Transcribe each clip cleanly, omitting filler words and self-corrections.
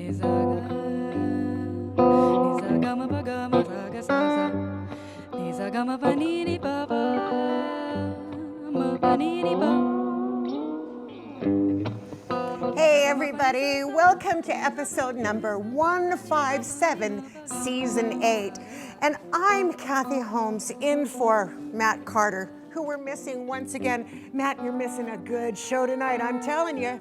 Hey everybody, welcome to episode number 157, season 8. And I'm Cathy Holmes in for Matt Carter, who we're missing once again. Matt, you're missing a good show tonight, I'm telling you.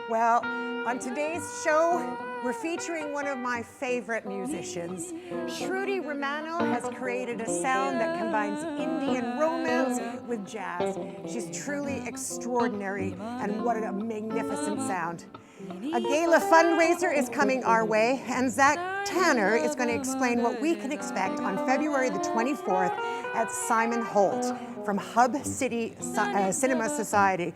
Well, on today's show, we're featuring one of my favorite musicians. Shruti Ramani has created a sound that combines Indian romance with jazz. She's truly extraordinary, and what a magnificent sound. A gala fundraiser is coming our way, and Zach Tanner is going to explain what we can expect on February the 24th at Simon Holt from Hub City Cinema Society.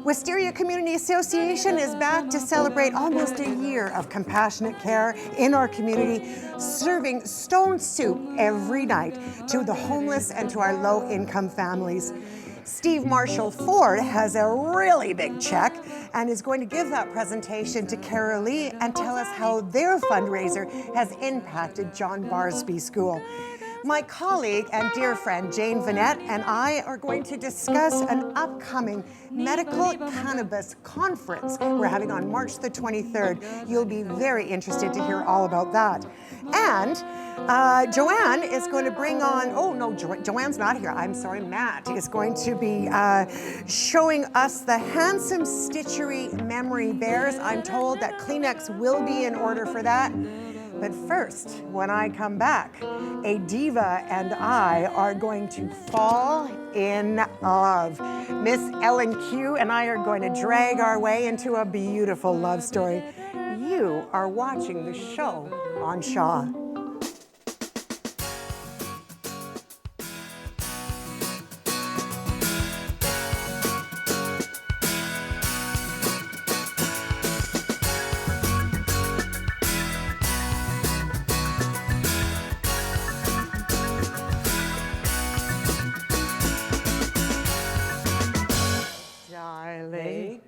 Wisteria Community Association is back to celebrate almost a year of compassionate care in our community, serving stone soup every night to the homeless and to our low-income families. Steve Marshall Ford has a really big check and is going to give that presentation to Kerilie and tell us how their fundraiser has impacted John Barsby School. My colleague and dear friend Jane Vanette and I are going to discuss an upcoming medical cannabis conference we're having on March the 23rd. You'll be very interested to hear all about that. And Joanne is going to bring on, oh no, Joanne's not here. I'm sorry, Matt is going to be showing us the handsome Stitchery memory bears. I'm told that Kleenex will be in order for that. But first, when I come back, a diva and I are going to fall in love. Miss Ellen Q and I are going to drag our way into a beautiful love story. You are watching the show on Shaw.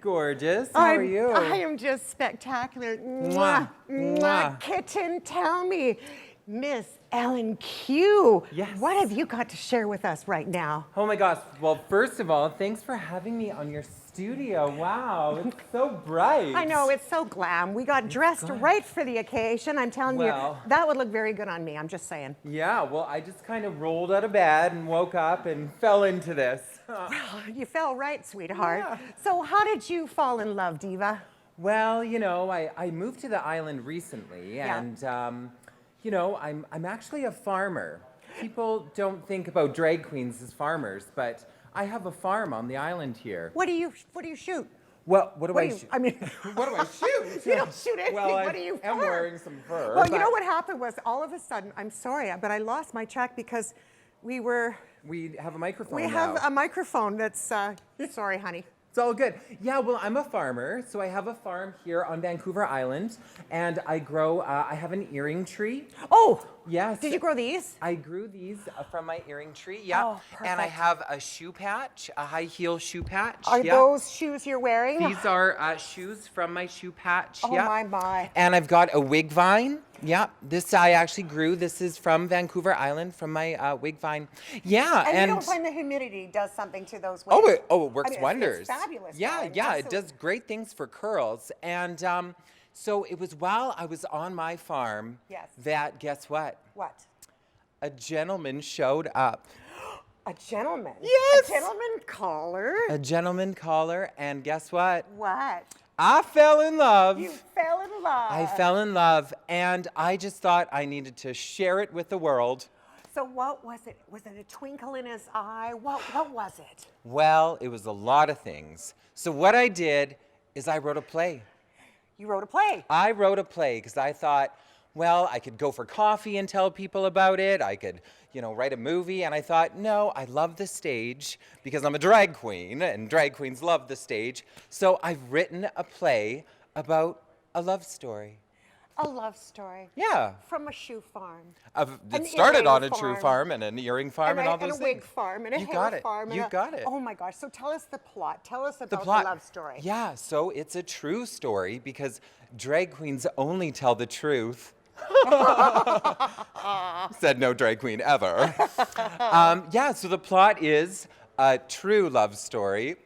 Gorgeous. How are you? I am just spectacular. Mwah, mwah. Kitten, tell me, Miss Ellen Q. Yes. What have you got to share with us right now? Oh my gosh. Well, first of all, thanks for having me on your studio. Wow, it's so bright. I know, it's so glam. We got dressed right for the occasion. I'm telling you, that would look very good on me. I'm just saying. Yeah, well, I just kind of rolled out of bed and woke up and fell into this. Well, you fell right, sweetheart. Yeah. So how did you fall in love, diva? Well, you know, I moved to the island recently, and you know, I'm actually a farmer. People don't think about drag queens as farmers, but I have a farm on the island here. What do you shoot? Well, what do I shoot? I mean, what do I shoot? You don't shoot anything. Well, what do you I'm farm? wearing some fur. Well, you know what happened was all of a sudden, I'm sorry, but I lost my track because we have a microphone We now. have a microphone that's, sorry, honey. It's all good. Yeah, well, I'm a farmer, so I have a farm here on Vancouver Island, and I grow, I have an earring tree. Oh! Yes. Did you grow these? I grew these from my earring tree, yeah. Oh, perfect. And I have a shoe patch, a high heel shoe patch. Are those shoes you're wearing? These are shoes from my shoe patch, oh, my. And I've got a wig vine. Yeah, this I actually grew. This is from Vancouver Island, from my wig vine. Yeah, and you don't find the humidity does something to those wigs? Oh, it works wonders. It's fabulous. Yeah, right? yeah, it does great things for curls. And so it was while I was on my farm that, guess what? What? A gentleman showed up. A gentleman? Yes. A gentleman caller? A gentleman caller, and guess what? What? I fell in love. You fell in love. I fell in love, and I just thought I needed to share it with the world. So what was it? Was it a twinkle in his eye? What was it? Well, it was a lot of things. So what I did is I wrote a play. You wrote a play? I wrote a play because I thought, well, I could go for coffee and tell people about it. I could, write a movie. And I thought, no, I love the stage because I'm a drag queen and drag queens love the stage. So I've written a play about a love story. A love story. Yeah. From a shoe farm. It started on a earring true farm. farm and an earring farm and all those and a things. wig farm and a You hair got it. farm. You got it. Oh my gosh. So tell us the plot. Tell us about the plot. love story. Yeah, so it's a true story because drag queens only tell the truth. Said no drag queen ever. Yeah, so the plot is a true love story.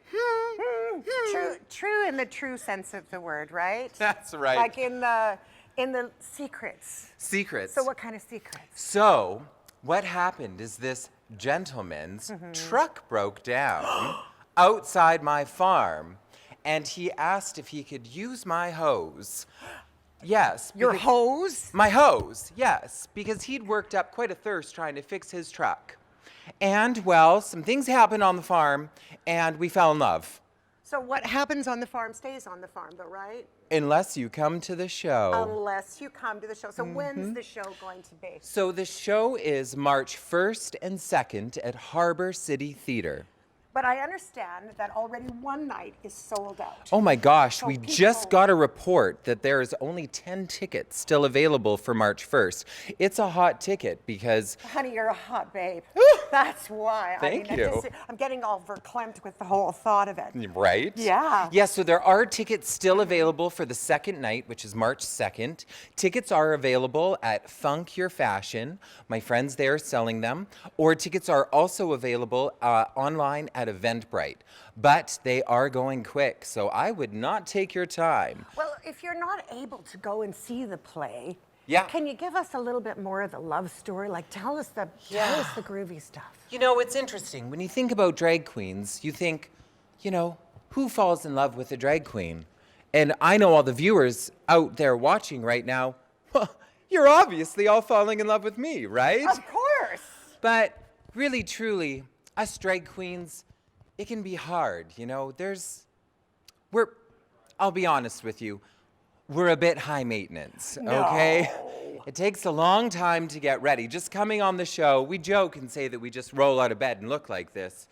True in the true sense of the word, right? That's right. Like in the secrets. Secrets. So what kind of secrets? So what happened is this gentleman's truck broke down outside my farm, and he asked if he could use my hose. Yes. Your hose? My hose, yes, because he'd worked up quite a thirst trying to fix his truck. And, well, some things happened on the farm, and we fell in love. So what happens on the farm stays on the farm, though, right? Unless you come to the show. Unless you come to the show. So when's the show going to be? So the show is March 1st and 2nd at Harbor City Theater. But I understand that already one night is sold out. Oh my gosh, So we people- just got a report that there is only 10 tickets still available for March 1st. It's a hot ticket because Honey, you're a hot babe. That's why. Thank I mean, you. I'm getting all verklempt with the whole thought of it. right? Yeah. Yeah, so there are tickets still available for the second night, which is March 2nd. Tickets are available at Funk Your Fashion. My friends there are selling them. Or tickets are also available online at Eventbrite. But they are going quick, so I would not take your time. Well, if you're not able to go and see the play, Yeah. can you give us a little bit more of the love story? Like, tell us the groovy stuff. You know, it's interesting. When you think about drag queens, you think, you know, who falls in love with a drag queen? And I know all the viewers out there watching right now, well, you're obviously all falling in love with me, right? Of course. But really, truly, us drag queens, it can be hard, you know? I'll be honest with you, we're a bit high maintenance, okay? It takes a long time to get ready. Just coming on the show, we joke and say that we just roll out of bed and look like this.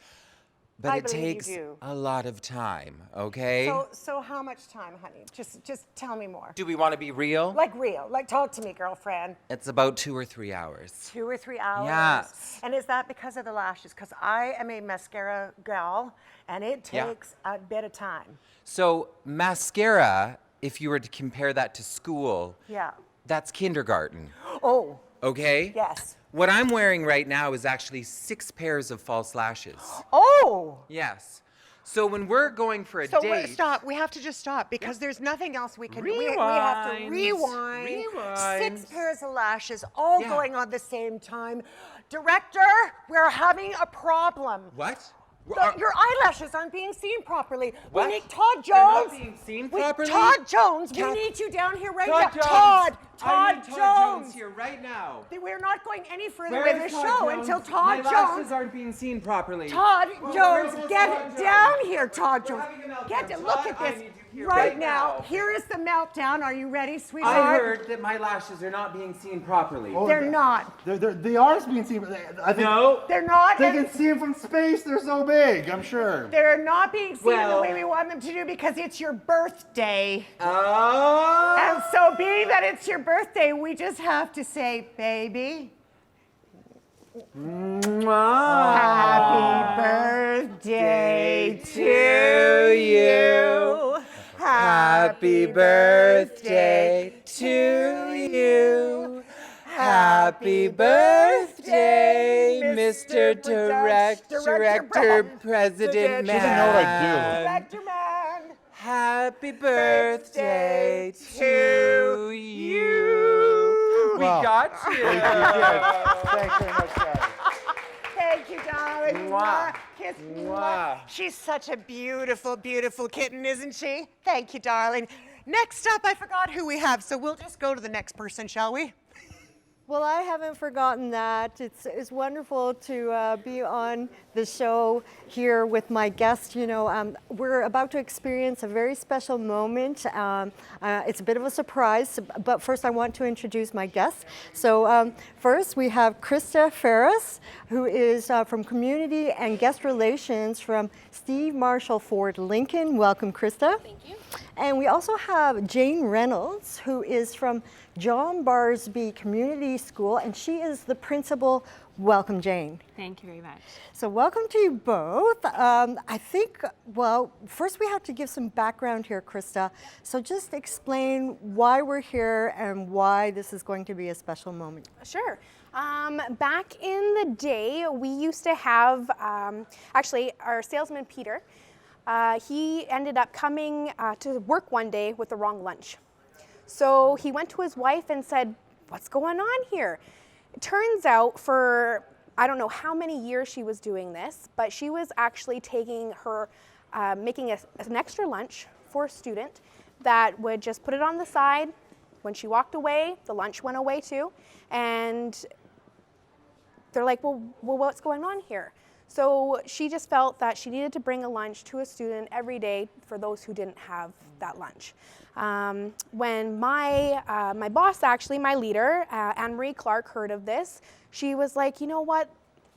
But I it believe you takes do. a lot of time, okay? So how much time, honey? Just tell me more. Do we want to be real? Like real. Like, talk to me, girlfriend. It's about 2 or 3 hours. 2 or 3 hours. Yes. And is that because of the lashes? Because I am a mascara gal, and it Yeah. takes a bit of time. So mascara, if you were to compare that to school, Yeah. that's kindergarten, Oh, okay? yes. What I'm wearing right now is actually 6 pairs of false lashes. Oh. Yes. So when we're going for a So date, stop. We have to just stop because there's nothing else we can do. We have to Rewind. rewind. 6 pairs of lashes all Yeah. going on at the same time. Director, we're having a problem. What? Your eyelashes aren't being seen properly. What? We need Todd They're not Jones. being seen We- properly? Todd Jones, we Kath- need you down here right Todd now. Jones. Todd I need Jones. Todd Jones here right now. We're not going any further Where with is the Todd show Jones? until Todd My lashes Jones. aren't being seen properly. Todd Jones, where's get Todd down Jones? here, Todd Jones. having a meltdown. Get look Todd, at I this need you here right right now. now. Here is the meltdown. Are you ready, sweetheart? I heard that my lashes are not being seen properly. They're not. They are being seen. I think No. They're not. they can see them from space. They're so big. I'm sure. They're not being seen Well- the way we want them to do because it's your birthday. Oh. And so being that it's your birthday, we just have to say, baby, happy birthday to you. Happy birthday to you. Happy birthday, Mr. Director, President She doesn't know what I do. Man. Director man. Happy birthday to you. We Wow. got you. Thanks very much, guys. Thank you, darling. Mwah. Kiss. Mwah. She's such a beautiful, beautiful kitten, isn't she? Thank you, darling. Next up, I forgot who we have, so we'll just go to the next person, shall we? Well, I haven't forgotten that. It's wonderful to be on the show here with my guest. You know, we're about to experience a very special moment. It's a bit of a surprise, but first I want to introduce my guests. So first we have Krista Ferris, who is from Community and Guest Relations from Steve Marshall Ford Lincoln. Welcome, Krista. Thank you. And we also have Jane Reynolds, who is from John Barsby Community School, and she is the principal. Welcome, Jane. Thank you very much. So welcome to you both. I think, well, first we have to give some background here, Krista. So just explain why we're here and why this is going to be a special moment. Sure. Back in the day, we used to have, actually, our salesman, Peter, he ended up coming to work one day with the wrong lunch. So he went to his wife and said, "What's going on here?" It turns out for, I don't know how many years she was doing this, but she was actually taking her, making an extra lunch for a student that would just put it on the side. When she walked away, the lunch went away too. And they're like, well, what's going on here? So she just felt that she needed to bring a lunch to a student every day for those who didn't have that lunch. When my boss, actually, my leader, Anne-Marie Clark, heard of this, she was like, you know what,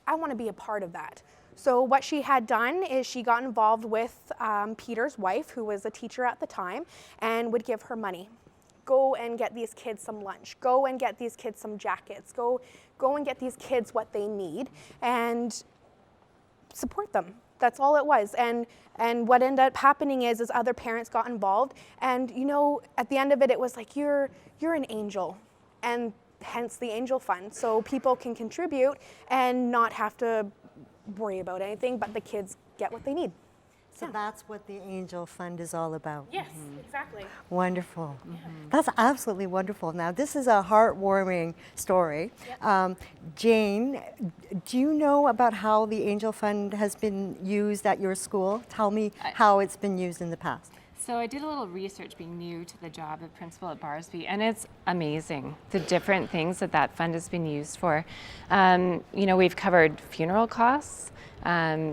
I want to be a part of that. So what she had done is she got involved with Peter's wife, who was a teacher at the time, and would give her money. Go and get these kids some lunch. Go and get these kids some jackets. Go and get these kids what they need and support them. That's all it was. And what ended up happening is other parents got involved, and you know, at the end of it, it was like, you're an angel, and hence the Angel Fund. So people can contribute and not have to worry about anything, but the kids get what they need. So that's what the Angel Fund is all about. Yes, exactly. Wonderful. That's absolutely wonderful. Now, this is a heartwarming story. Jane, do you know about how the Angel Fund has been used at your school? Tell me how it's been used in the past. So I did a little research being new to the job of principal at Barsby, and it's amazing the different things that fund has been used for. You know, we've covered funeral costs.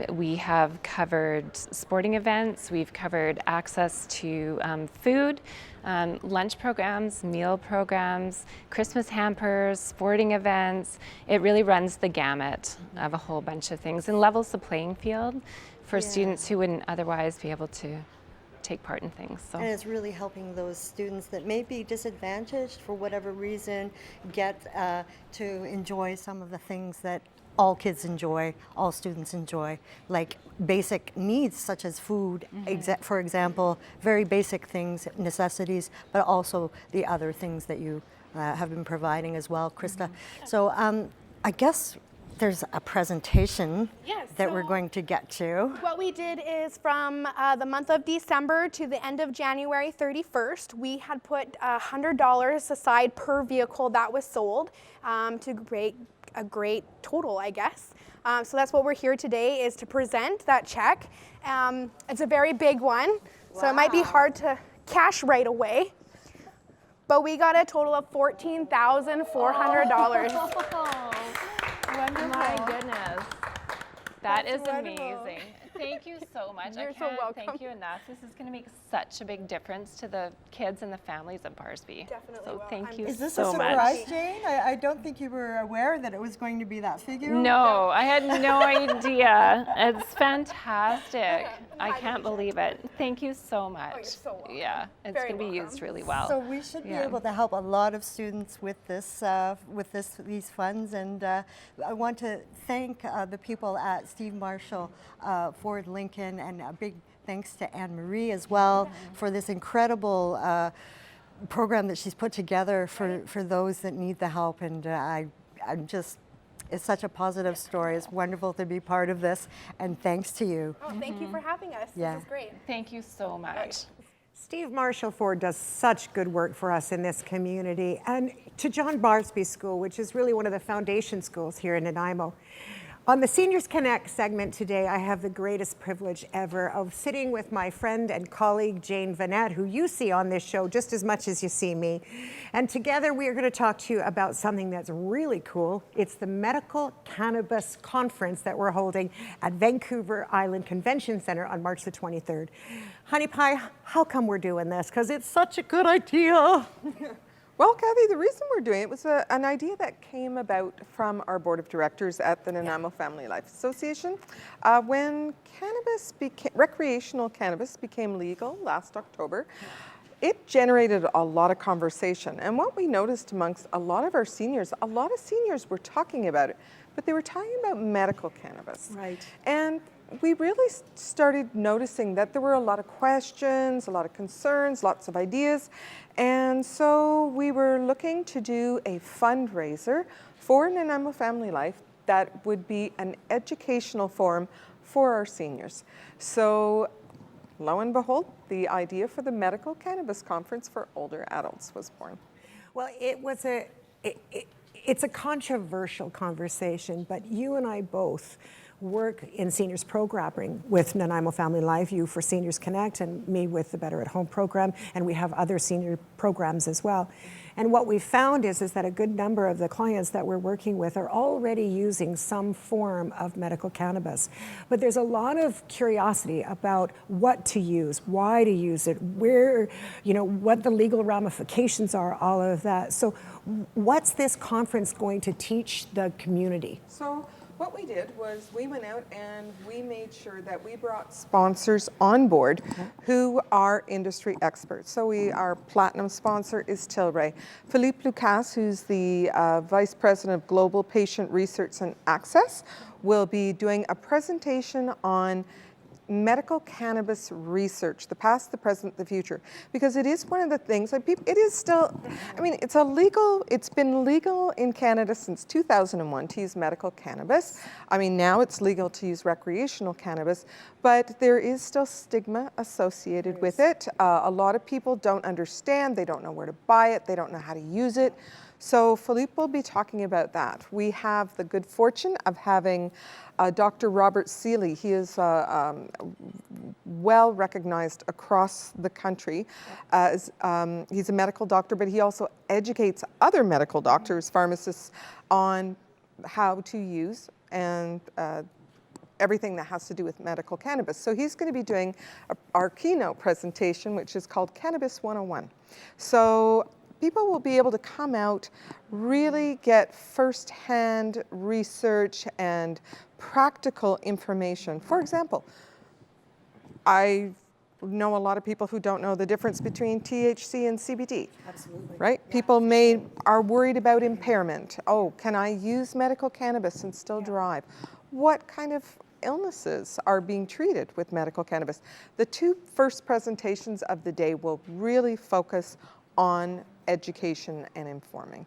We have covered sporting events, we've covered access to food, lunch programs, meal programs, Christmas hampers, sporting events. It really runs the gamut of a whole bunch of things and levels the playing field for students who wouldn't otherwise be able to take part in things. So. And it's really helping those students that may be disadvantaged for whatever reason get to enjoy some of the things that all kids enjoy, all students enjoy, like basic needs such as food, for example, very basic things, necessities, but also the other things that you have been providing as well, Krista. So I guess there's a presentation that we're going to get to. What we did is from the month of December to the end of January 31st, we had put $100 aside per vehicle that was sold to create a great total, I guess. So that's what we're here today, is to present that check. It's a very big one, so it might be hard to cash right away. But we got a total of $14,400. Wonderful. My goodness. That is amazing. Thank you so much. You're I so can't welcome. thank you enough. This is going to make such a big difference to the kids and the families of Barsby. Definitely So will. thank you Is this so a much. surprise, Jane? I don't think you were aware that it was going to be that figure. No, I had no idea. It's fantastic. I can't believe it. Thank you so much. you're so welcome. Yeah, it's Very going to be used really well. So we should be Yeah. able to help a lot of students with this, these funds, and I want to thank the people at Steve Marshall, Ford Lincoln, and a big thanks to Anne Marie as well for this incredible program that she's put together for those that need the help. And I'm just, it's such a positive story. It's wonderful to be part of this, and thanks to you. Oh, thank you for having us. Yeah. This is great. Thank you so much. Steve Marshall Ford does such good work for us in this community, and to John Barsby School, which is really one of the foundation schools here in Nanaimo. On the Seniors Connect segment today, I have the greatest privilege ever of sitting with my friend and colleague, Jane Vanette, who you see on this show just as much as you see me. And together we are going to talk to you about something that's really cool. It's the Medical Cannabis Conference that we're holding at Vancouver Island Convention Center on March the 23rd. Honey Pie, how come we're doing this? Because it's such a good idea. Well, Cathy, the reason we're doing it was an idea that came about from our board of directors at the Nanaimo Family Life Association. When recreational cannabis became legal last October, it generated a lot of conversation. And what we noticed amongst a lot of our seniors, a lot of seniors were talking about it, but they were talking about medical cannabis. Right. And we really started noticing that there were a lot of questions, a lot of concerns, lots of ideas. And so we were looking to do a fundraiser for Nanaimo Family Life that would be an educational forum for our seniors. So lo and behold, the idea for the Medical Cannabis Conference for Older Adults was born. Well, it's a controversial conversation, but you and I both work in seniors programming with Nanaimo Family Life, you for Seniors Connect and me with the Better at Home program, and we have other senior programs as well. And what we found is that a good number of the clients that we're working with are already using some form of medical cannabis. But there's a lot of curiosity about what to use, why to use it, where, what the legal ramifications are, all of that. So what's this conference going to teach the community? So what we did was we went out and we made sure that we brought sponsors on board who are industry experts. So our platinum sponsor is Tilray. Philippe Lucas, who's the Vice President of Global Patient Research and Access, will be doing a presentation on medical cannabis research, the past, the present, the future, because it is one of the things that people, it is still, it's been legal in Canada since 2001 to use medical cannabis. Now it's legal to use recreational cannabis, but there is still stigma associated with it. A lot of people don't understand, they don't know where to buy it, they don't know how to use it. So Philippe will be talking about that. We have the good fortune of having Dr. Robert Seeley. He is well recognized across the country. He's a medical doctor, but he also educates other medical doctors, pharmacists, on how to use and everything that has to do with medical cannabis. So he's going to be doing our keynote presentation, which is called Cannabis 101. So people will be able to come out, really get first-hand research and practical information. For example, I know a lot of people who don't know the difference between THC and CBD. Absolutely. Right? Yeah, People are worried about impairment. Oh, can I use medical cannabis and still drive? What kind of illnesses are being treated with medical cannabis? The two first presentations of the day will really focus on education and informing.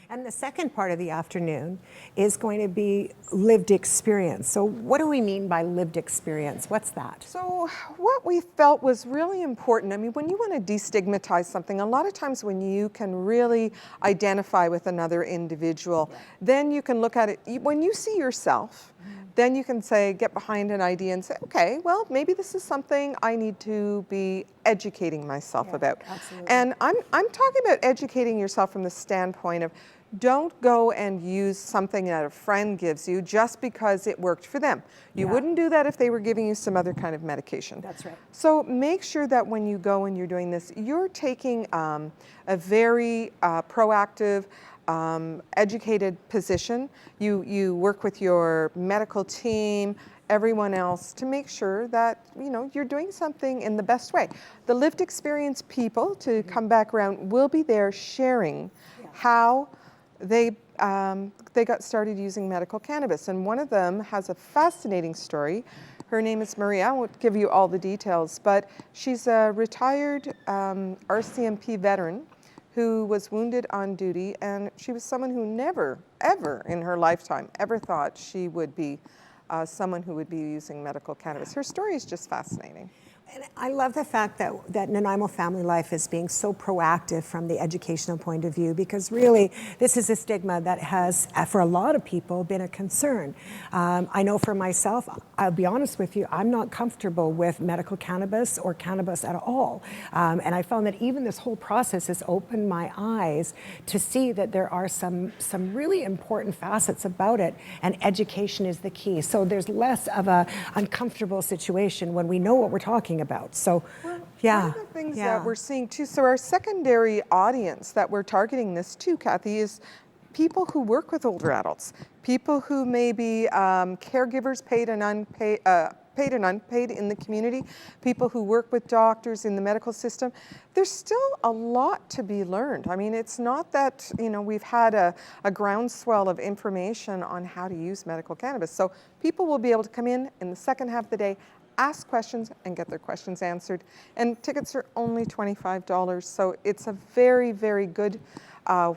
And the second part of the afternoon is going to be lived experience. So what do we mean by lived experience? What's that? So what we felt was really important, when you want to destigmatize something, a lot of times when you can really identify with another individual, then you can look at it, when you see yourself, then you can get behind an idea and say, okay, well, maybe this is something I need to be educating myself about. Absolutely. And I'm talking about educating yourself from the standpoint of, don't go and use something that a friend gives you just because it worked for them. You wouldn't do that if they were giving you some other kind of medication. That's right. So make sure that when you go and you're doing this, you're taking a very proactive, educated position. You work with your medical team, everyone else, to make sure that you're doing something in the best way. The lived experience people, to come back around, will be there sharing how they got started using medical cannabis. And one of them has a fascinating story. Her name is Maria. I won't give you all the details, but she's a retired RCMP veteran who was wounded on duty, and she was someone who never, ever in her lifetime ever thought she would be someone who would be using medical cannabis. Her story is just fascinating. And I love the fact that Nanaimo Family Life is being so proactive from the educational point of view, because really this is a stigma that has, for a lot of people, been a concern. I know for myself, I'll be honest with you, I'm not comfortable with medical cannabis or cannabis at all. And I found that even this whole process has opened my eyes to see that there are some really important facets about it, and education is the key. So there's less of a uncomfortable situation when we know what we're talking about. So, One of the things that we're seeing too, so our secondary audience that we're targeting this to, Cathy, is people who work with older adults, people who may be caregivers, paid and unpaid, paid and unpaid in the community, people who work with doctors in the medical system, there's still a lot to be learned. I mean, it's not that, we've had a groundswell of information on how to use medical cannabis. So people will be able to come in the second half of the day, ask questions and get their questions answered. And tickets are only $25. So it's a very, very good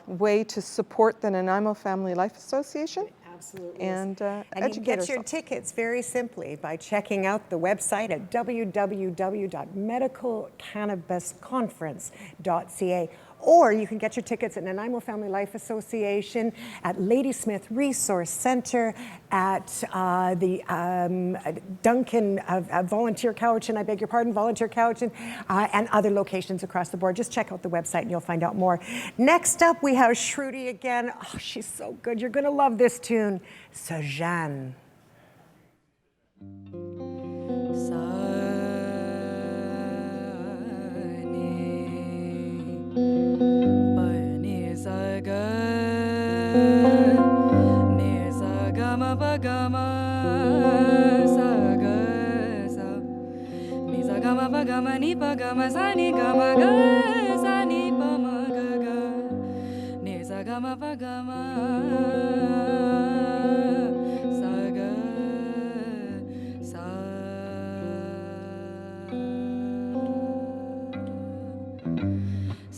way to support the Nanaimo Family Life Association. Absolutely. And you can educate get your ourselves. tickets very simply by checking out the website at www.medicalcannabisconference.ca. Or you can get your tickets at Nanaimo Family Life Association, at Ladysmith Resource Center, at the Duncan Volunteer Couch, and Volunteer Couch, and other locations across the board. Just check out the website and you'll find out more. Next up, we have Shruti again. Oh, she's so good. You're going to love this tune, Saajan.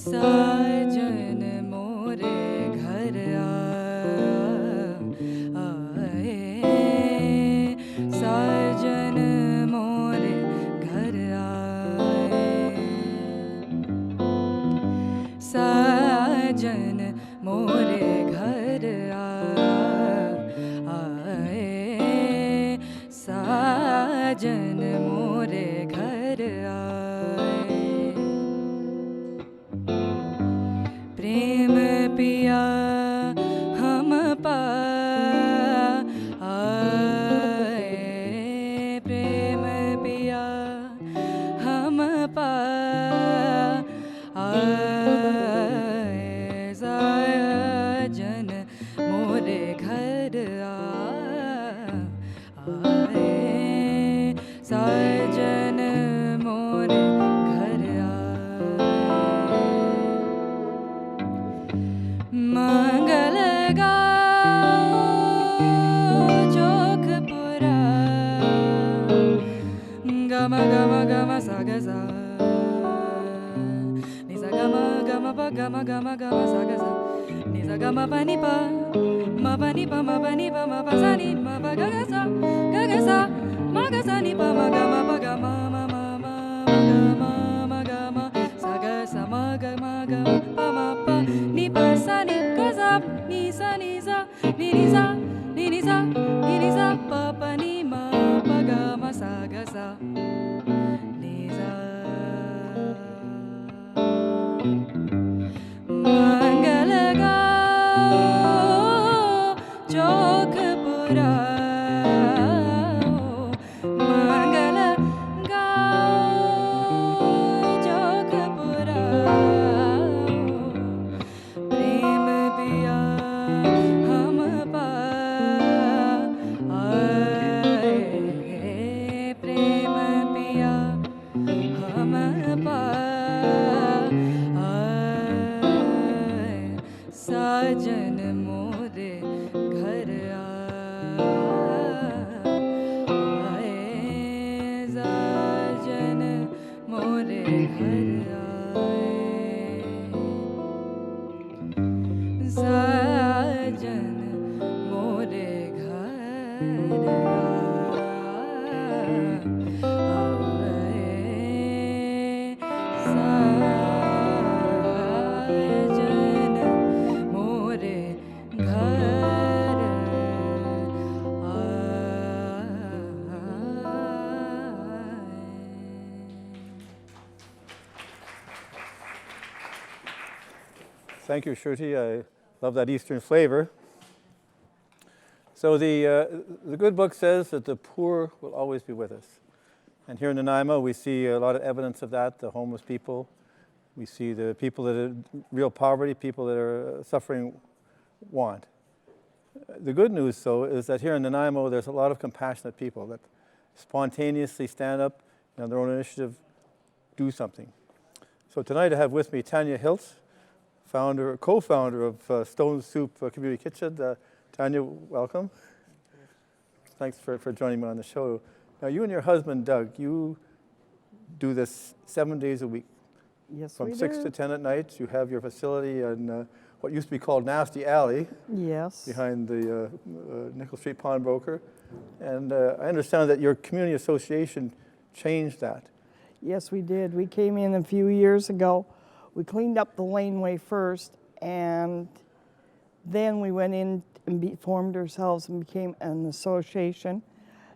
साजन मोरे घर आए, साजन मोरे घर आए, साजन मोरे घर आए, साजन मोरे घर आए। प्रेम पिया हम पाए, प्रेम पिया हम पाए, साजन मोरे घर आए, साजन मोरे घर आए। मंगल गाओ चोखपुरा, गम गम गम सा ग सा, नि सा गम गम प गम गम गम सा ग सा, नि सा गम प नि प म प नि प म प नि प म प सा नि म प ग ग सा म ग सा नि प म ग म प ग म म म म ग म म ग म सा ग सा म ग म ग प म प नि प सा नि ग सा नि सा नि सा नि नि सा नि नि सा नि नि सा प प नि म प ग म सा ग सा नि सा। मंगल गाओ चोखपुरा, मंगल गाओ चोखपुरा, प्रेम पिया हम पाए, प्रेम पिया हम पाए, साजन मोरे घर आए, साजन मोरे घर आए, साजन मोरे घर आए, साजन मोरे घर Thank you, Shruti. I love that Eastern flavor. So the good book says that the poor will always be with us. And here in Nanaimo, we see a lot of evidence of that, the homeless people. We see the people that are real poverty, people that are suffering want. The good news, though, is that here in Nanaimo, there's a lot of compassionate people that spontaneously stand up and on their own initiative do something. So tonight I have with me Tanya Hiltz, co-founder of Stone Soup Community Kitchen. Tanya, welcome. Thanks for joining me on the show. Now, you and your husband, Doug, you do this 7 days a week. Yes, From we 6 do. to 10 at night. You have your facility in what used to be called Nasty Alley, Yes. behind the Nickel Street Pawnbroker. And I understand that your community association changed that. Yes, we did. We came in a few years ago. We cleaned up the laneway first, and then we went in and formed ourselves and became an association.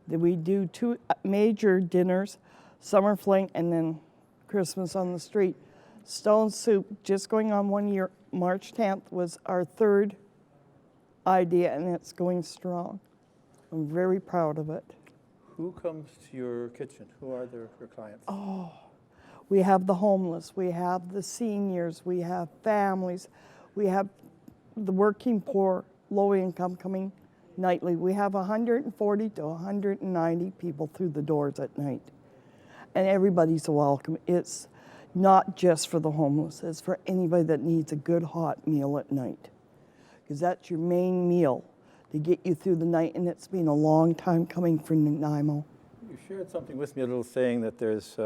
That we do 2 major dinners, Summer Fling and then Christmas on the Street. Stone Soup, just going on 1 year, March 10th was our 3rd idea, and it's going strong. I'm very proud of it. Who comes to your kitchen? Who are your clients? We have the homeless, we have the seniors, we have families, we have the working poor, low income coming nightly. We have 140 to 190 people through the doors at night. And everybody's welcome. It's not just for the homeless, it's for anybody that needs a good hot meal at night. Because that's your main meal to get you through the night, and it's been a long time coming for Nanaimo. You shared something with me, a little saying that there's,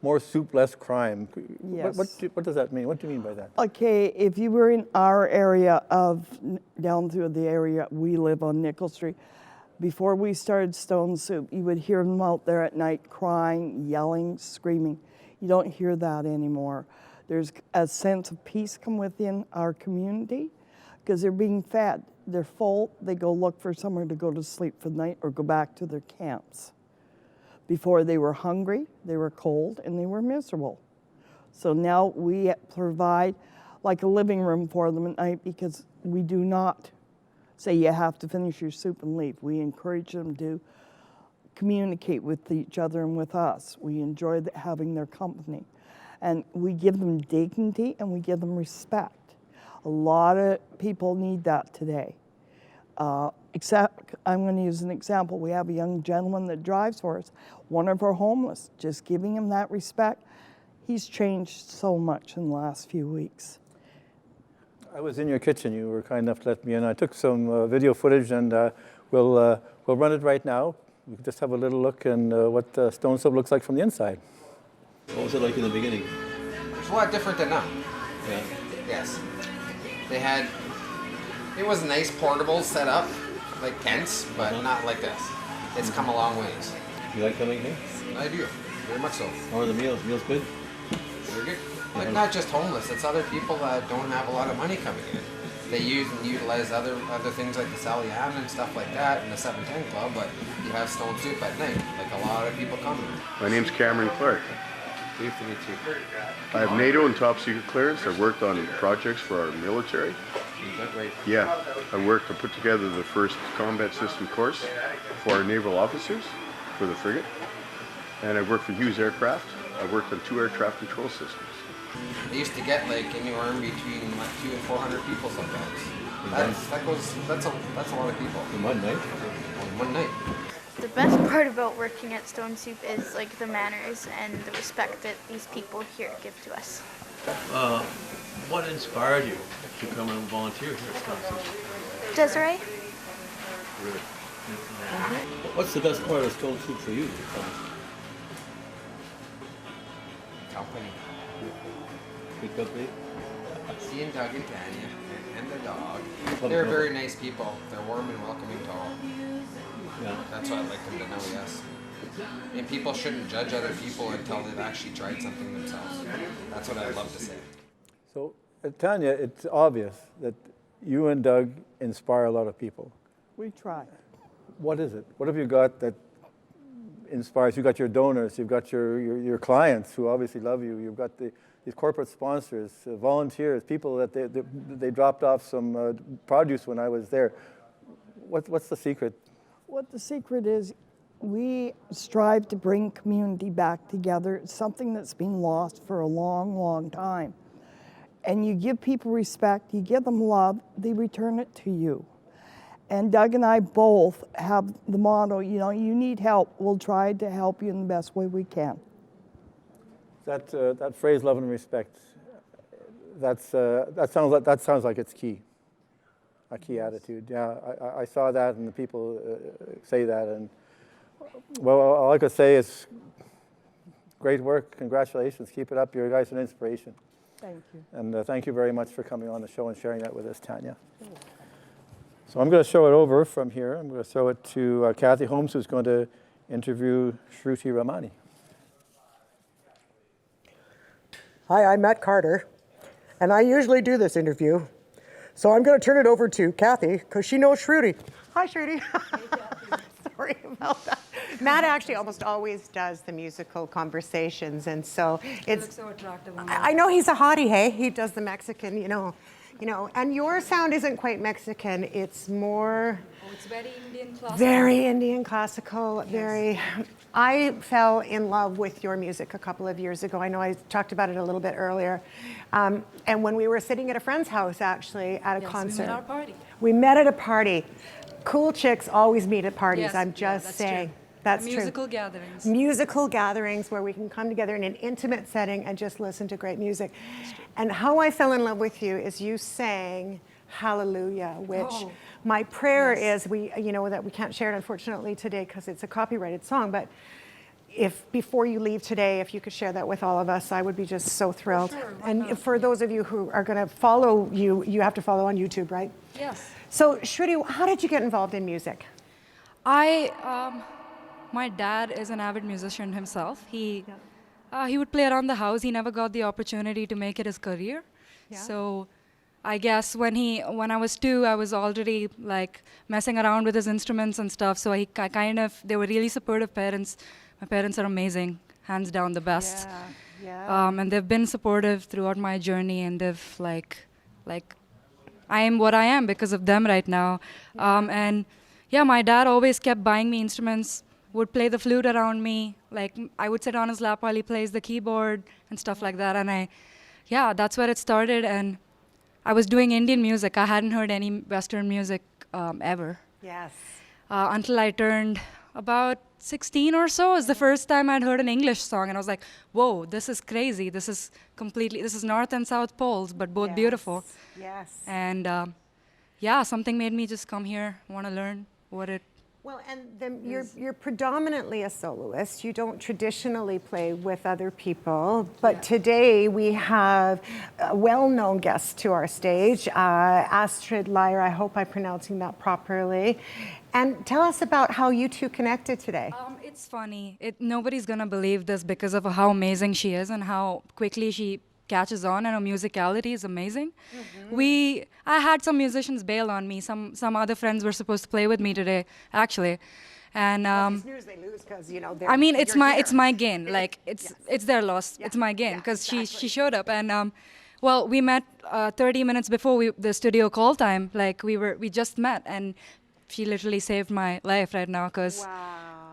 more soup, less crime. Yes. What does that mean? What do you mean by that? Okay, if you were in our area down through the area we live on Nickel Street, before we started Stone Soup, you would hear them out there at night crying, yelling, screaming. You don't hear that anymore. There's a sense of peace come within our community because they're being fed. They're full, they go look for somewhere to go to sleep for the night or go back to their camps. Before they were hungry, they were cold, and they were miserable. So now we provide like a living room for them at night because we do not say you have to finish your soup and leave. We encourage them to communicate with each other and with us. We enjoy having their company. And we give them dignity and we give them respect. A lot of people need that today. Except, I'm going to use an example. We have a young gentleman that drives for us, one of our homeless, just giving him that respect. He's changed so much in the last few weeks. I was in your kitchen. You were kind enough to let me in. I took some video footage, and we'll run it right now. We can just have a little look and what Stone Soup looks like from the inside. What was it like in the beginning? It's a lot different than now. Yeah. Yes. It was nice portable set up, like tents, but not like this. It's come a long ways. You like coming here? I do, very much so. How are the meals? Meals good? Very good. Like not just homeless, it's other people that don't have a lot of money coming in. They use and utilize other things like the Saajan and stuff like that and the 710 Club, but you have Stone Soup at night, like a lot of people come here. My name's Cameron Clark. Pleased to meet you. I have NATO and top secret clearance. I've worked on projects for our military. Great. Yeah, I worked to put together the first combat system course for our naval officers for the frigate. And I worked for Hughes Aircraft. I worked on 2 aircraft control systems. They used to get like anywhere in between like 200 and 400 people sometimes. That's a lot of people. In one night? On one night. The best part about working at Stone Soup is like the manners and the respect that these people here give to us. What inspired you to come and volunteer here at Stone Soup? Desiree? Really? What's the best part of Stone Soup for you? Company. Good company? Seeing Doug and Tanya and the dog. They're very nice people. They're warm and welcoming to all. Yeah. That's what I'd like them to know, yes. And people shouldn't judge other people until they've actually tried something themselves. That's what I'd love to say. So, Tanya, it's obvious that you and Doug inspire a lot of people. We try. What is it? What have you got that inspires? You've got your donors, you've got your clients who obviously love you, you've got these corporate sponsors, volunteers, people that they dropped off some produce when I was there. What's the secret? What the secret is, we strive to bring community back together. It's something that's been lost for a long, long time. And you give people respect, you give them love, they return it to you. And Doug and I both have the motto, you know, you need help, we'll try to help you in the best way we can. That phrase, love and respect, that sounds like it's key, a key attitude. Yeah, I saw that, and the people say that, and well, all I could say is great work, congratulations, keep it up. You guys are an inspiration. Thank you. And thank you very much for coming on the show and sharing that with us, Tanya. So I'm going to show it over from here. I'm going to throw it to Cathy Holmes, who's going to interview Shruti Ramani. Hi, I'm Matt Carter, and I usually do this interview. So I'm going to turn it over to Cathy, because she knows Shruti. Hi, Shruti. Sorry about that. Matt actually almost always does the musical conversations, and so it's. Looks so attractive. I know he's a hottie, hey? He does the Mexican, you know, and your sound isn't quite Mexican. It's more. Oh, it's very Indian classical. Very Indian classical. Yes. Very. I fell in love with your music a couple of years ago. I know I talked about it a little bit earlier, and when we were sitting at a friend's house, actually, at a concert. We met at a party. We met at a party. Cool chicks always meet at parties. Yes, I'm just saying. True. That's musical true. gatherings. Musical gatherings where we can come together in an intimate setting and just listen to great music. And how I fell in love with you is you sang Hallelujah, which my prayer is that we can't share it unfortunately today because it's a copyrighted song, but if before you leave today, if you could share that with all of us, I would be just so thrilled. Sure, and for those of you who are going to follow you, you have to follow on YouTube, right? Yes. So Shruti, how did you get involved in music? My dad is an avid musician himself. He would play around the house. He never got the opportunity to make it his career. Yeah. So I guess when I was 2, I was already like messing around with his instruments and stuff. So they were really supportive parents. My parents are amazing, hands down the best. Yeah. And they've been supportive throughout my journey, and they've like I am what I am because of them right now. And yeah, my dad always kept buying me instruments, would play the flute around me. Like I would sit on his lap while he plays the keyboard and stuff like that. And that's where it started. And I was doing Indian music. I hadn't heard any Western music ever. Yes. Until I turned about 16 or so is the first time I'd heard an English song, and I was like, whoa, this is crazy. This is North and South poles, but both beautiful. Yes. And something made me just come here, want to learn what it. Well, and you're predominantly a soloist. You don't traditionally play with other people, but today we have a well-known guest to our stage, Astrid, Lyre. I hope I'm pronouncing that properly. And tell us about how you two connected today. It's funny. Nobody's gonna believe this because of how amazing she is and how quickly she catches on, and her musicality is amazing. Mm-hmm. I had some musicians bail on me. Some other friends were supposed to play with me today, actually, and snooze, they lose because I mean, it's my gain. Like it's their loss. Yeah. It's my gain because she showed up, and we met 30 minutes before the studio call time. Like we just met, and she literally saved my life right now because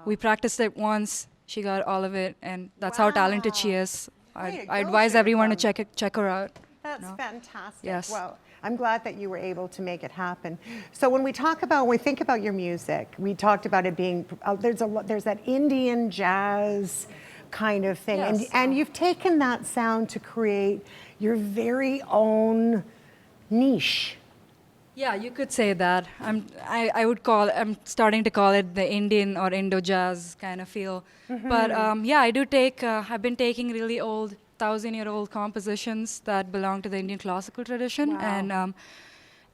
we practiced it once. She got all of it, and that's how talented she is. I advise everyone to check her out. That's fantastic. Yes. Well, I'm glad that you were able to make it happen. So when we think about your music, we talked about it being there's that Indian jazz kind of thing, yes. and you've taken that sound to create your very own niche. Yeah, you could say that. I'm starting to call it the Indian or Indo jazz kind of feel. Mm-hmm. But I do I've been taking really old 1,000-year-old compositions that belong to the Indian classical tradition. Wow.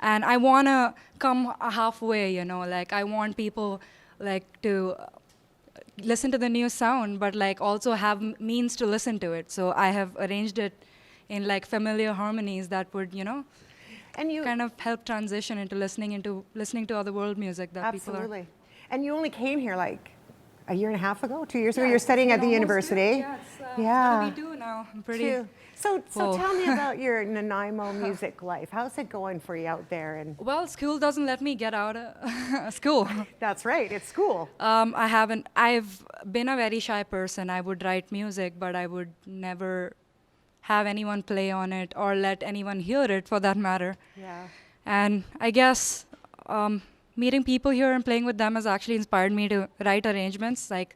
And I want to come halfway, like I want people like to listen to the new sound, but like also have means to listen to it. So I have arranged it in like familiar harmonies that would, and you kind of help transition into listening to other world music that people are. Absolutely. And you only came here like a year and a half ago, 2 years ago. You're studying at the university. Yeah, it's 2 now. I'm pretty. So tell me about your Nanaimo music life. How's it going for you out there? Well, school doesn't let me get out of school. That's right. It's school. I've been a very shy person. I would write music, but I would never have anyone play on it or let anyone hear it for that matter. Yeah. And I guess meeting people here and playing with them has actually inspired me to write arrangements. Like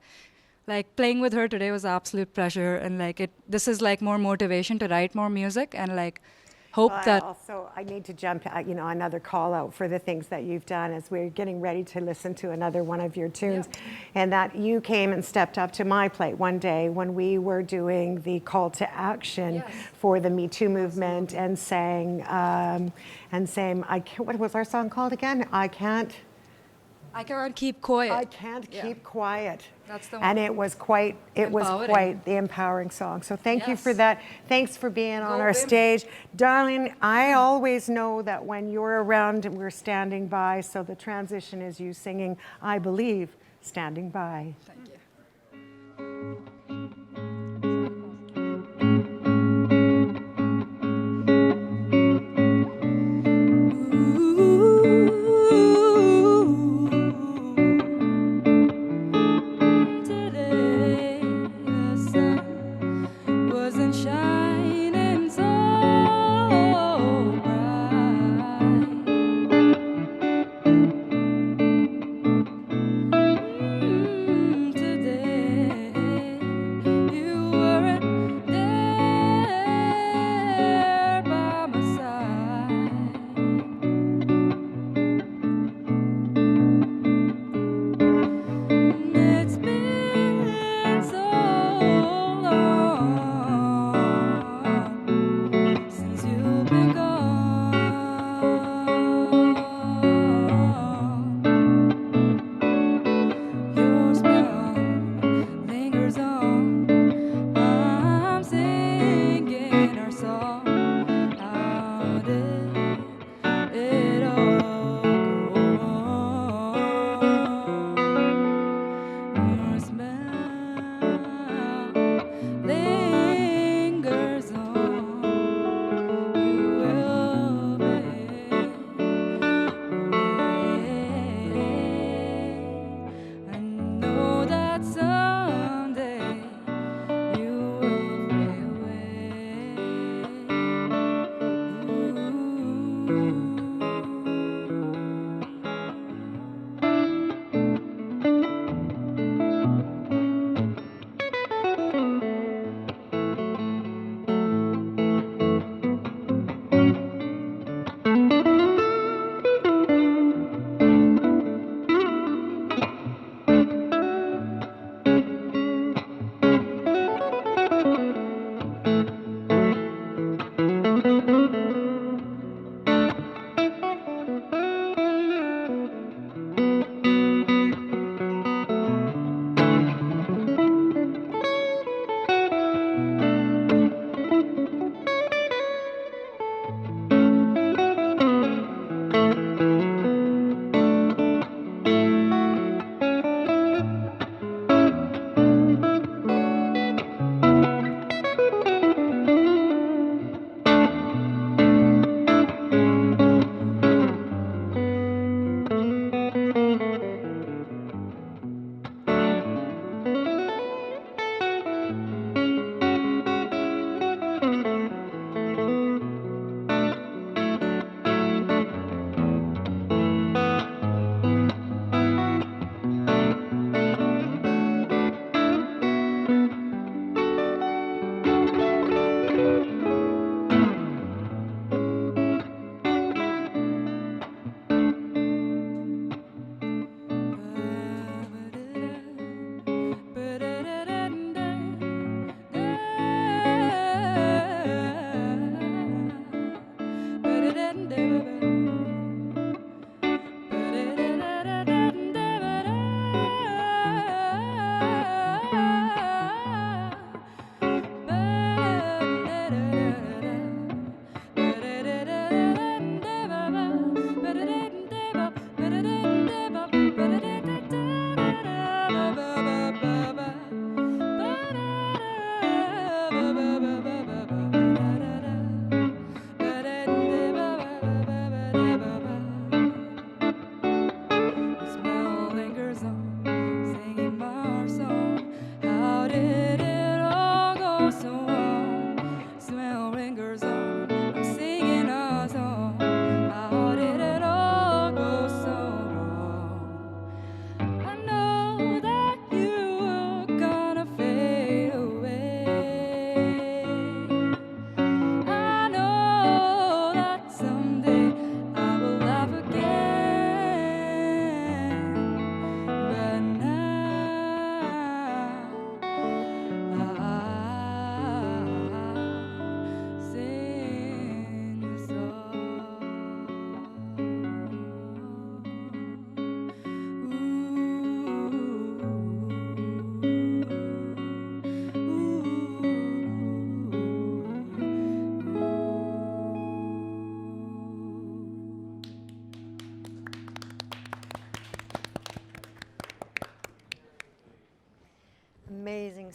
playing with her today was absolute pleasure, and this is like more motivation to write more music and like hope that. Also, I need to jump, another call out for the things that you've done as we're getting ready to listen to another one of your tunes, and that you came and stepped up to my plate one day when we were doing the call to action for the Me Too movement and sang, what was our song called again? I can't keep quiet. I can't keep quiet. That's the one. And it was quite the empowering song. So thank you for that. Thanks for being on our stage. Darling, I always know that when you're around, we're standing by. So the transition is you singing, I Believe, Standing By. Thank you.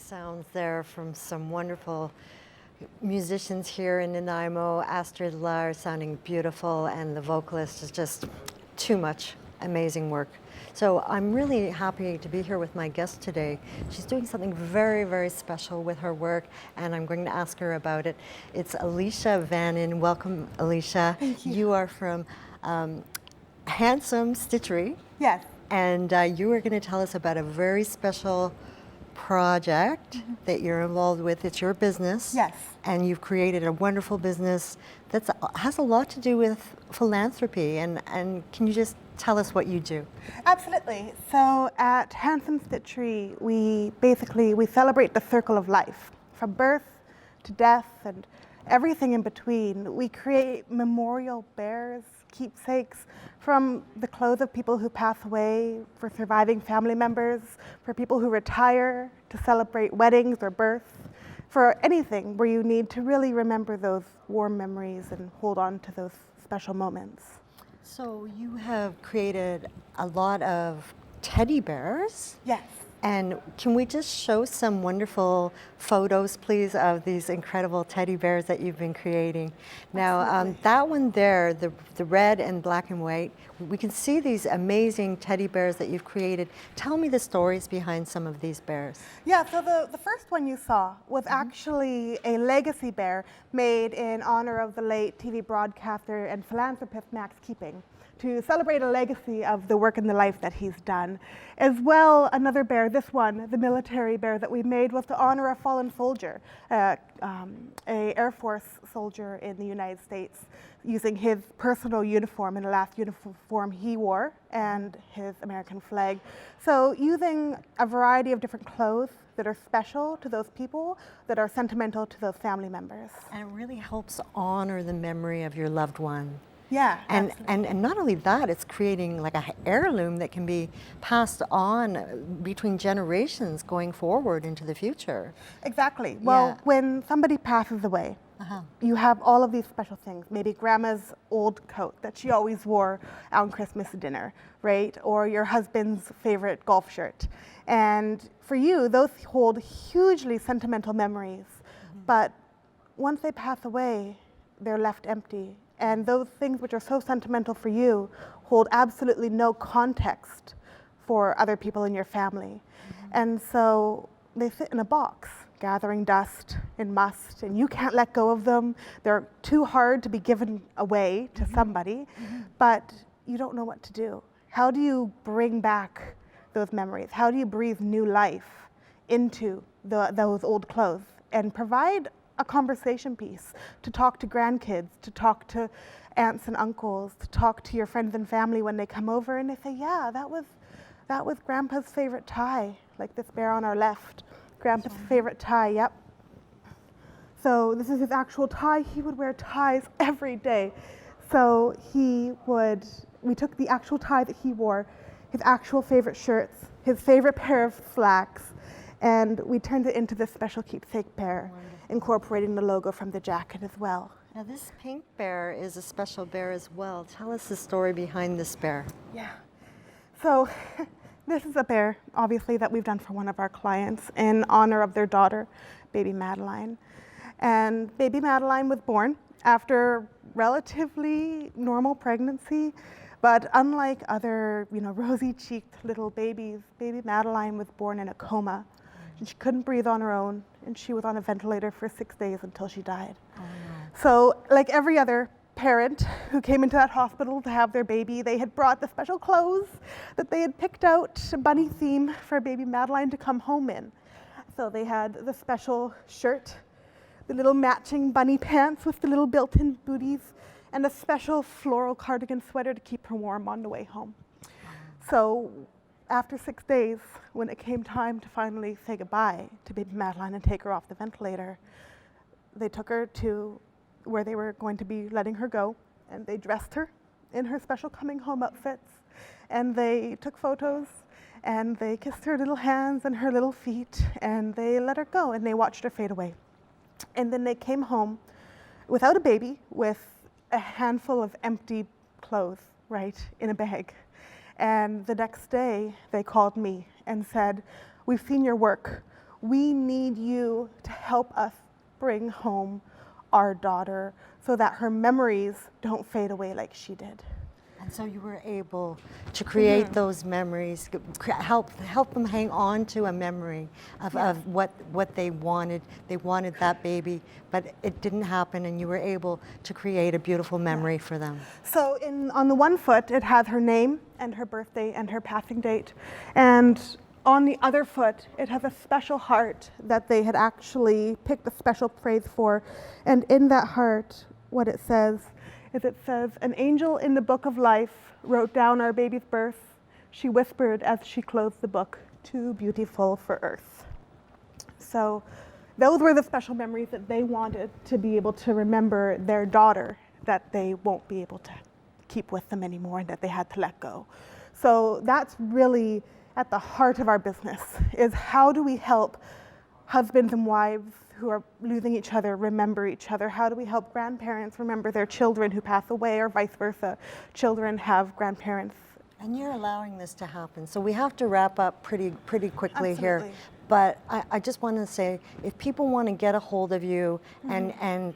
sounds there from some wonderful musicians here in Nanaimo. Astrid, Lyre sounding beautiful, and the vocalist is just too much amazing work. So I'm really happy to be here with my guest today. She's doing something very, very special with her work, and I'm going to ask her about it. It's Alicia Vannin. Welcome, Alicia. Thank you. You are from handsome Stitchery. Yes. And you are going to tell us about a very special project that you're involved with. It's your business. Yes. And you've created a wonderful business that has a lot to do with philanthropy. And can you just tell us what you do? Absolutely. So at Handsome Stitchery, we celebrate the circle of life, from birth to death and everything in between. We create memorial bears, keepsakes from the clothes of people who pass away, for surviving family members, for people who retire, to celebrate weddings or births, for anything where you need to really remember those warm memories and hold on to those special moments. So you have created a lot of teddy bears. Yes. And can we just show some wonderful photos, please, of these incredible teddy bears that you've been creating? Now, that one there, the red and black and white, we can see these amazing teddy bears that you've created. Tell me the stories behind some of these bears. Yeah, so the first one you saw was actually a legacy bear made in honor of the late TV broadcaster and philanthropist Max Keeping, to celebrate a legacy of the work and the life that he's done. As well, another bear, this one, the military bear that we made, was to honor a fallen soldier, a Air Force soldier in the United States, using his personal uniform and the last uniform he wore, and his American flag. So using a variety of different clothes that are special to those people, that are sentimental to those family members. And it really helps honor the memory of your loved one. Yeah. And not only that, it's creating like an heirloom that can be passed on between generations going forward into the future. Exactly. Well, when somebody passes away, you have all of these special things. Maybe grandma's old coat that she always wore on Christmas dinner, right? Or your husband's favorite golf shirt. And for you, those hold hugely sentimental memories. But once they pass away, they're left empty. And those things which are so sentimental for you hold absolutely no context for other people in your family. And so they sit in a box, gathering dust and must, and you can't let go of them. They're too hard to be given away to somebody, but you don't know what to do. How do you bring back those memories? How do you breathe new life into those old clothes and provide a conversation piece to talk to grandkids, to talk to aunts and uncles, to talk to your friends and family when they come over and they say, yeah, that was Grandpa's favorite tie, like this bear on our left. Grandpa's favorite tie, yep. So this is his actual tie. He would wear ties every day. So we took the actual tie that he wore, his actual favorite shirts, his favorite pair of slacks, and we turned it into this special keepsake bear, incorporating the logo from the jacket as well. Now this pink bear is a special bear as well. Tell us the story behind this bear. Yeah. So this is a bear, obviously, that we've done for one of our clients in honor of their daughter, baby Madeline. And baby Madeline was born after relatively normal pregnancy, but unlike other, rosy-cheeked little babies, baby Madeline was born in a coma. And she couldn't breathe on her own, and she was on a ventilator for 6 days until she died. Oh, no. So, like every other parent who came into that hospital to have their baby, they had brought the special clothes that they had picked out, a bunny theme for baby Madeline to come home in. So they had the special shirt, the little matching bunny pants with the little built-in booties, and a special floral cardigan sweater to keep her warm on the way home. So after 6 days, when it came time to finally say goodbye to baby Madeline and take her off the ventilator, they took her to where they were going to be letting her go, and they dressed her in her special coming home outfits, and they took photos, and they kissed her little hands and her little feet, and they let her go, and they watched her fade away. And then they came home without a baby, with a handful of empty clothes, right, in a bag. And the next day, they called me and said, "We've seen your work. we need you to help us bring home our daughter so that her memories don't fade away like she did. And so you were able to create those memories, help them hang on to a memory of what they wanted. They wanted that baby, but it didn't happen, and you were able to create a beautiful memory for them. So on the one foot, it has her name and her birthday and her passing date. And on the other foot, it has a special heart that they had actually picked a special phrase for. And in that heart, what it says, an angel in the book of life wrote down our baby's birth. She whispered as she closed the book, too beautiful for earth. So those were the special memories that they wanted to be able to remember their daughter that they won't be able to keep with them anymore and that they had to let go. So that's really at the heart of our business, is how do we help husbands and wives who are losing each other remember each other? How do we help grandparents remember their children who pass away, or vice versa? Children have grandparents. And you're allowing this to happen. So we have to wrap up pretty quickly here. Absolutely. But I just want to say, if people want to get a hold of you and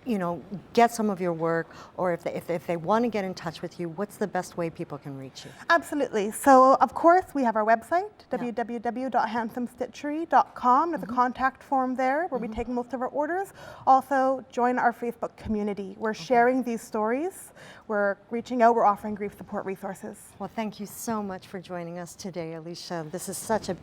you know, get some of your work, or if they want to get in touch with you, what's the best way people can reach you? Absolutely. So, of course, we have our website, www.handsomestitchery.com. There's a contact form there where we take most of our orders. Also, join our Facebook community. We're sharing these stories. We're reaching out. We're offering grief support resources. Well, thank you so much for joining us today, Alicia. This is such a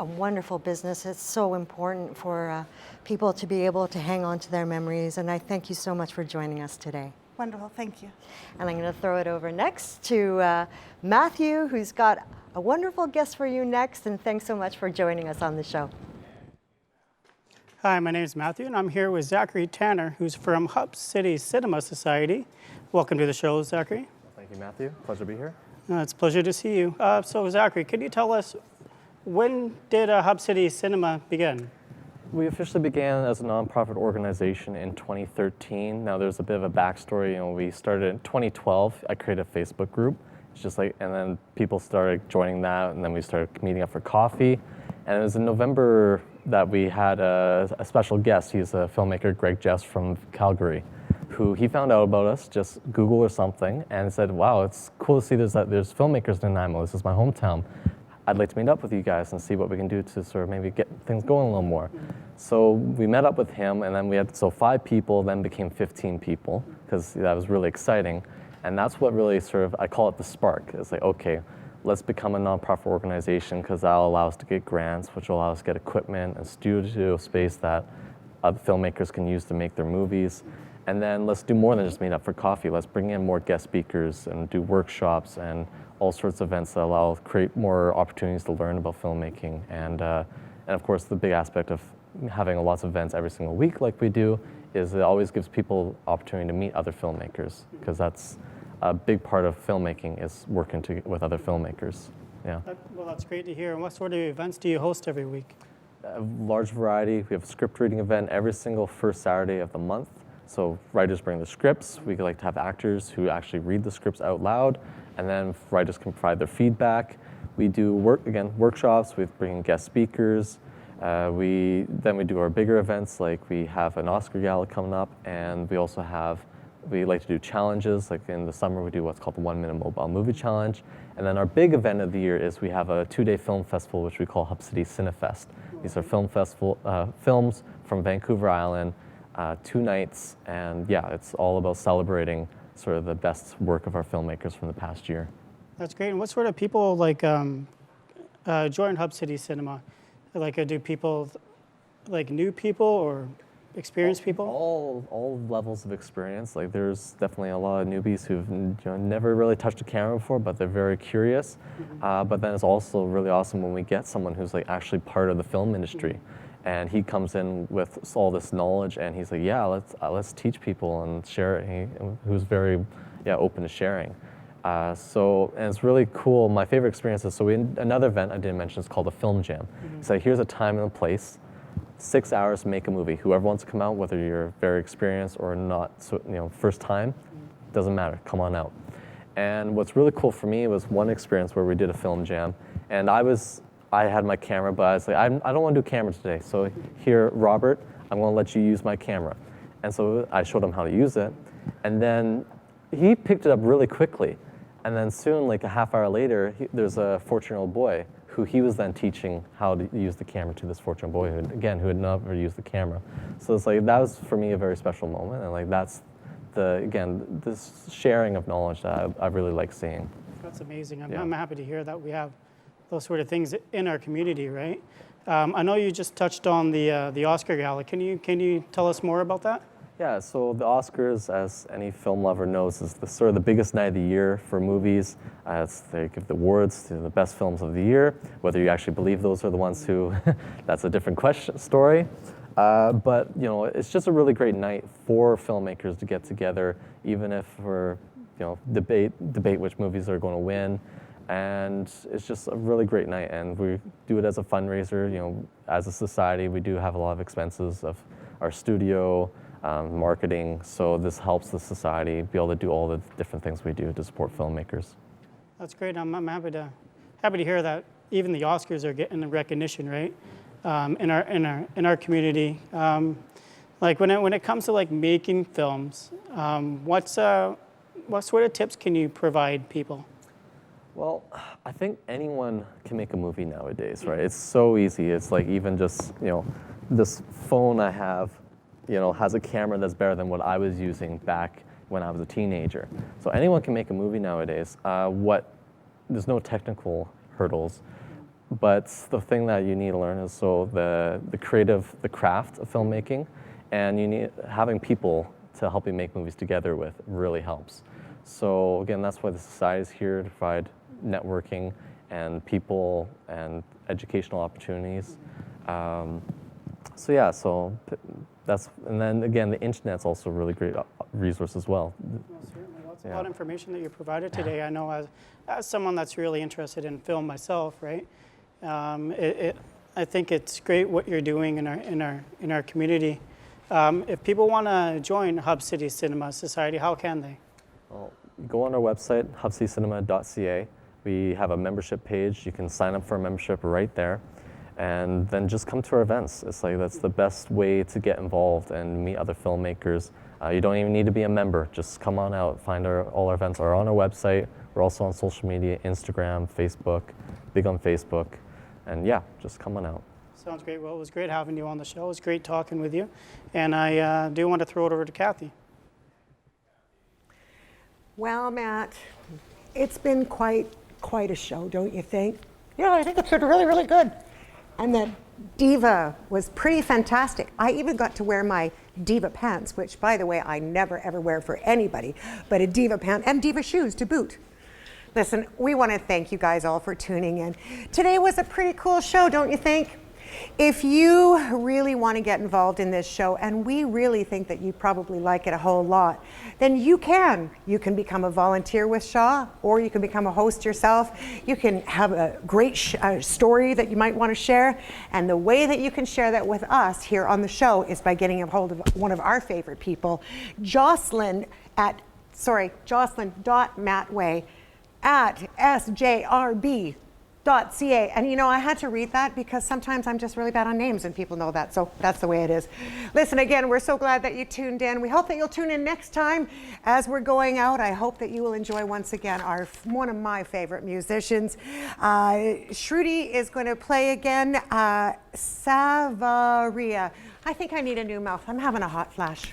wonderful business. It's so important for people to be able to hang on to their memories, and I thank you so much for joining us today. Wonderful, thank you. And I'm going to throw it over next to Matthew, who's got a wonderful guest for you next, and thanks so much for joining us on the show. Hi, my name is Matthew, and I'm here with Zachary Tanner, who's from Hub City Cinema Society. Welcome to the show, Zachary. Thank you, Matthew. Pleasure to be here. It's a pleasure to see you. So, Zachary, could you tell us, when did Hub City Cinema begin? We officially began as a nonprofit organization in 2013. Now, there's a bit of a backstory. You know, we started in 2012. I created a Facebook group. It's just like, and then people started joining that, and then we started meeting up for coffee. And it was in November that we had a special guest. He's a filmmaker, Greg Jess from Calgary, who he found out about us, just Google or something, and said, wow, it's cool to see there's filmmakers in Nanaimo. This is my hometown. I'd like to meet up with you guys and see what we can do to sort of maybe get things going a little more. So we met up with him, and then we had 5 people, then became 15 people, because that was really exciting. And that's what really sort of, I call it the spark. It's like, okay, let's become a nonprofit organization, because that'll allow us to get grants, which will allow us to get equipment and studio space that other filmmakers can use to make their movies. And then let's do more than just meet up for coffee. Let's bring in more guest speakers and do workshops and all sorts of events that create more opportunities to learn about filmmaking. And of course, the big aspect of having lots of events every single week like we do is it always gives people opportunity to meet other filmmakers, because that's a big part of filmmaking, is working with other filmmakers. Yeah. Well, that's great to hear. And what sort of events do you host every week? A large variety. We have a script reading event every single first Saturday of the month. So writers bring the scripts. We like to have actors who actually read the scripts out loud, and then writers can provide their feedback. We do workshops. We bring in guest speakers. We do our bigger events, like we have an Oscar Gala coming up, and we like to do challenges. Like in the summer, we do what's called the 1 Minute Mobile Movie Challenge. And then our big event of the year is we have a 2-day film festival, which we call Hub City Cinefest. These are films from Vancouver Island, 2 nights, and yeah, it's all about celebrating sort of the best work of our filmmakers from the past year. That's great. And what sort of people join Hub City Cinema? Like, do people, like new people or experienced people? All levels of experience. Like, there's definitely a lot of newbies who've never really touched a camera before, but they're very curious. But then it's also really awesome when we get someone who's like actually part of the film industry. And he comes in with all this knowledge, and he's like, yeah, let's teach people and share it. Who's very open to sharing. And it's really cool. My favorite experience is, another event I didn't mention is called a film jam. So here's a time and a place, 6 hours to make a movie. Whoever wants to come out, whether you're very experienced or not, first time, doesn't matter, come on out. And what's really cool for me was one experience where we did a film jam, and I was I had my camera, but I was like, I don't want to do camera today. So here, Robert, I'm going to let you use my camera. And so I showed him how to use it. And then he picked it up really quickly. And then soon, like a half hour later, there's a 14-year-old boy who he was then teaching how to use the camera to this 14-year-old boy who had never used the camera. So it's like, that was for me a very special moment. And like that's this sharing of knowledge that I really like seeing. That's amazing. I'm happy to hear that we have those sort of things in our community, right? I know you just touched on the Oscar Gala. Can you tell us more about that? Yeah, so the Oscars, as any film lover knows, is sort of the biggest night of the year for movies. They give the awards to the best films of the year. Whether you actually believe those are the ones who, that's a different story. But you know, it's just a really great night for filmmakers to get together, even if we're, debate which movies are going to win. And it's just a really great night, and we do it as a fundraiser. As a society, we do have a lot of expenses of our studio, marketing, so this helps the society be able to do all the different things we do to support filmmakers. That's great. I'm happy to hear that even the Oscars are getting the recognition, right? In our community. Like when it comes to like making films, what sort of tips can you provide people? Well, I think anyone can make a movie nowadays, right? It's so easy. It's like even just, this phone I have, has a camera that's better than what I was using back when I was a teenager. So anyone can make a movie nowadays. There's no technical hurdles, but the thing that you need to learn is the craft of filmmaking, and having people to help you make movies together with really helps. So again, that's why the society is here to provide networking and people and educational opportunities. And then again, the internet's also a really great resource as well. Certainly, lots of information that you provided today. I know as someone that's really interested in film myself, right? I think it's great what you're doing in our community. If people want to join Hub City Cinema Society, how can they? Well, go on our website, hubcitycinema.ca. We have a membership page. You can sign up for a membership right there. And then just come to our events. It's like that's the best way to get involved and meet other filmmakers. You don't even need to be a member. Just come on out. All our events are on our website. We're also on social media, Instagram, Facebook, big on Facebook. And yeah, just come on out. Sounds great. Well, it was great having you on the show. It was great talking with you. And I do want to throw it over to Cathy. Well, Matt, it's been quite a show, don't you think? Yeah, I think it's been really, really good. And the diva was pretty fantastic. I even got to wear my diva pants, which, by the way, I never ever wear for anybody, but a diva pant and diva shoes to boot. Listen, we want to thank you guys all for tuning in. Today was a pretty cool show, don't you think? If you really want to get involved in this show, and we really think that you probably like it a whole lot, then you can. You can become a volunteer with Shaw, or you can become a host yourself. You can have a great story that you might want to share, and the way that you can share that with us here on the show is by getting a hold of one of our favorite people, Jocelyn.Matway at sjrb.ca. And I had to read that because sometimes I'm just really bad on names and people know that, so that's the way it is. Listen, again, we're so glad that you tuned in. We hope that you'll tune in next time as we're going out. I hope that you will enjoy once again one of my favorite musicians. Shruti is going to play again, Saavariya. I think I need a new mouth. I'm having a hot flash.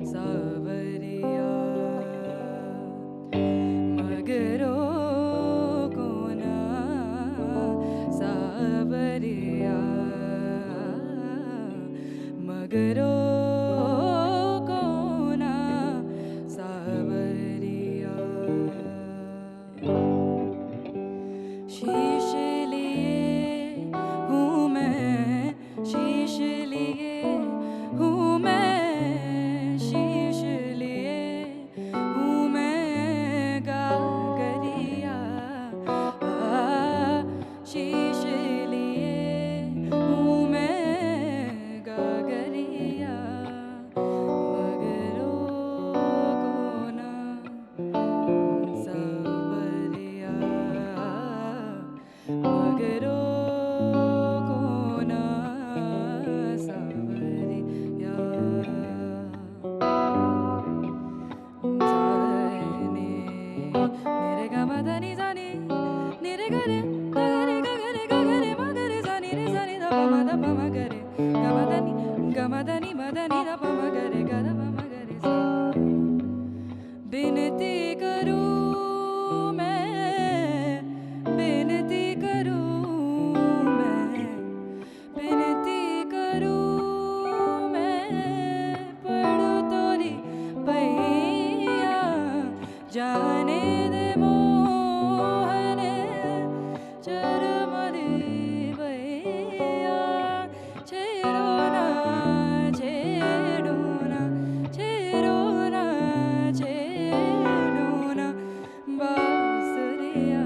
Saavariya मगरो कोना सावरिया शीश लिए हूँ मैं शीश लिए हूँ मैं शीश लिए हूँ मैं गागरिया शीश लिए हूँ मैं गागरिया मगरो कोना सावरिया मगरो कोना सावरिया जाने मेरे गमदनी जाने निरे गरे गरे गरे गरे मगरे जाने रे जाने दा पमा मगरे गमदनी मदनी दा पमा गरे गदा पमा गरे सा बिनती करूं मैं बिनती करूं मैं बिनती करूं मैं पढ़ो तोरी पैया जाने दे मोहने चरमदी भैया छेड़ोना छेड़ोना छेड़ोना छेड़ोना बांसुरिया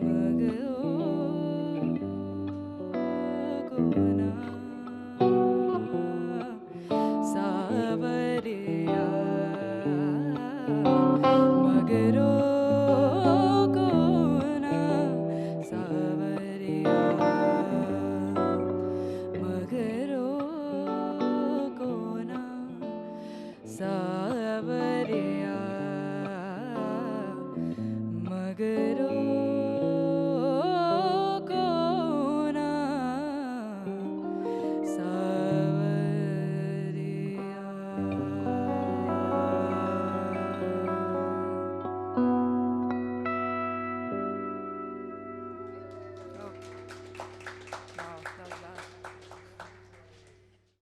मगो कोना